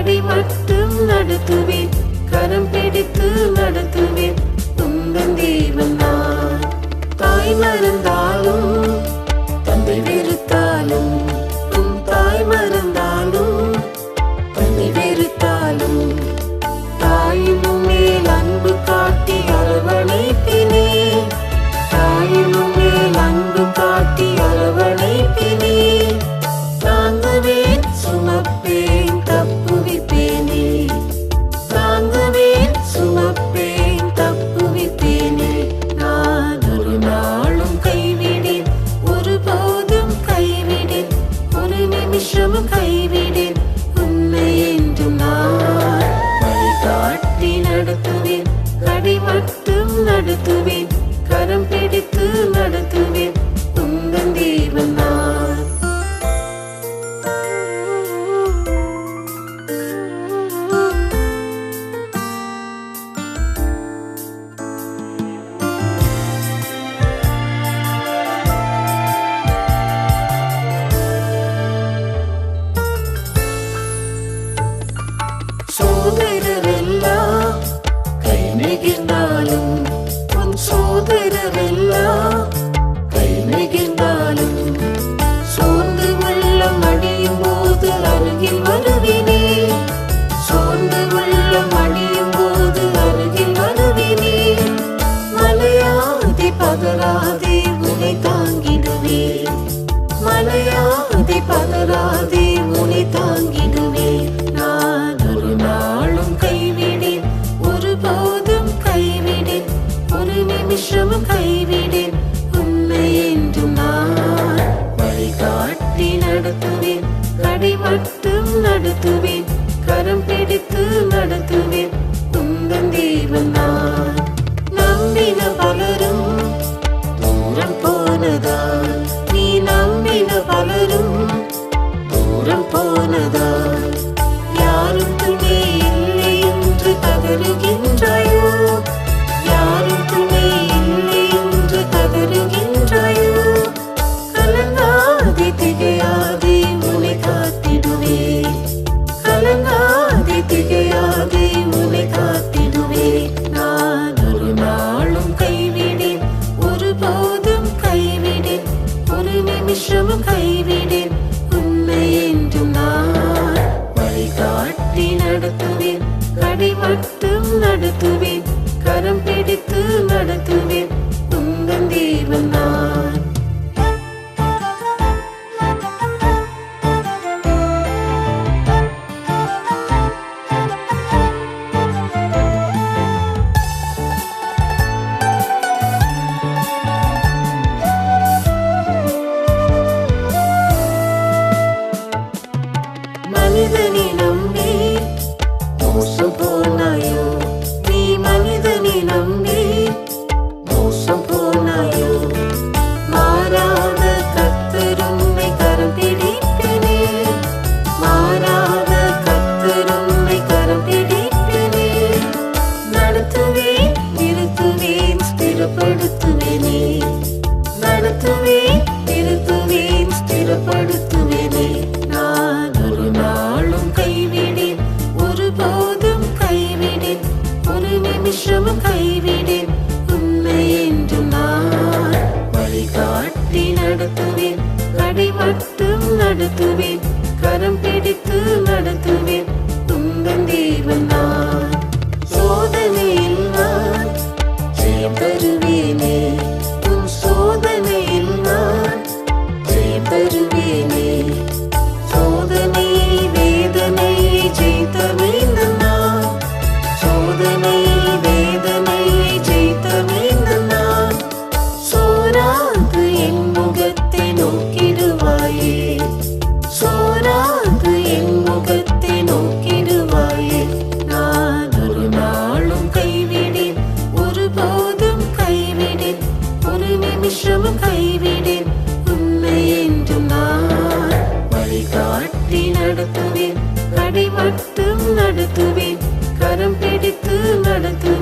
கடி மட்டும் நடத்துவேன், கரம் பிடித்து நடத்துவேன். உந்தன் தேவன் நான். தாய் மறந்தாலும் தந்தை வெறுத்தாலும், உன் தாய் மறந்தாலும் தந்தை வெறுத்தாலும், தாயின் மேல் அன்பு காட்டி அரவணைப்பினே, தாயின் மேல் அன்பு காட்டி அரவணைப்பினே. தாங்குவேன் சுமப்பேன் தப்புவிப்பேனே, தாங்குவேன் சுமப்பேன் தப்புவிப்பேனே. நான் ஒரு நாளும் கைவிடேன், ஒருபோதும் கைவிடேன், ஒரு நிமிஷமும் கைவிடேன் உன்னை என்றும் நான். வழிகாட்டி நடத்துவேன், கடி மட்டும் நடத்துவேன், கரம் பிடித்து நடத்துவேன். உந்தன் தேவன் நான். சோதரரெல்லாம் கை நெகிழ்ந்தாலும், உன் சோதரரெல்லாம் கை நெகிழ்ந்தாலும், சோர்ந்து உள்ளம் அடியும் போது அருகில் வருவினே, சோர்ந்து உள்ளம் அடியும் போது அருகில் வருவினே. மலையாதே பதறாதே உனை தாங்கிடுவேன், மலையாதே பதறாதே உனை தாங்கிடுவேன். நான் ஒரு நாளும் கைவிடேன், ஒருபோதும் கைவிடேன், ஒரு நிமிஷமும் கைவிடேன் உன்னை என்றும் நான். வழிகாட்டி நடத்துவேன், கடி மட்டும் நடத்துவேன், கரம் பிடித்து நடத்துவேன். உந்தன் தேவன் நான். நம்பின பலரும் தூரம் போனதால், நீ நம்பின பலரும் தூரம் போனதால், யாரும் துணை இல்லை என்று கதறுகின்றாயோ, யாரும் துணை இல்லை என்று கதறுகின்றாயோ. கலங்காதே திகையாதே உன்னை காத்திடுவேன், கலங்காதே திகையாதே உன்னை காத்திடுவேன். நான் ஒரு நாளும் கைவிடேன், ஒருபோதும் கைவிடேன், ஒரு நிமிஷமும் கைவிடேன் உன்னை என்றும் நான். வழிகாட்டி நடத்துவேன், கடி மட்டும் நடத்துவேன், கரம் பிடித்து நடத்துவேன். உந்தன் தேவன் நான். மனிதனை நம்பி மோசம் போனாயோ, நீ மனிதனை நம்பி மோசம் போனாயோ. மாறாத கர்த்தர் உம்மை கரம் பிடிப்பினே, மாறாத கர்த்தர் உம்மை கரம் பிடிப்பினே. நடத்துவேன் நிறுத்துவேன் ஸ்திரப்படுத்துவேனே, நடத்துவேன் நிறுத்துவேன் ஸ்திரப்படுத்துவேனே. நான் ஒரு நாளும் கைவிடேன், ஒருபோதும் கைவிடேன், ஒரு நிமிஷமும் கைவிடேன் உன்னை என்றும் நான். வழிகாட்டி நடத்துவேன், கடி மட்டும் நடத்துவேன், கரம் பிடித்து நடத்துவேன். உந்தன் தேவன் நான். சோதனையில் நான் ஜெயம் தருவேனே, உன் சோதனையில் நான் ஜெயம் தருவேனே. சோதனை வேதனை ஜெயித்த வேந்தன் நான், சோதனை வேதனை ஜெயித்த வேந்தன் நான். சோராது என் முகத்தை நோக்கிடுவாயே, சோராது என் முகத்தை நோக்கிடுவாயே. நான் ஒரு நாளும் கைவிடேன், ஒருபோதும் கைவிடேன், ஒரு நிமிஷமும் கைவிடேன் உன்னை என்றும் நான். வழிகாட்டி நடத்துவேன், கடி மட்டும் நடத்துவேன், கரம் பிடித்து நடத்துவேன்.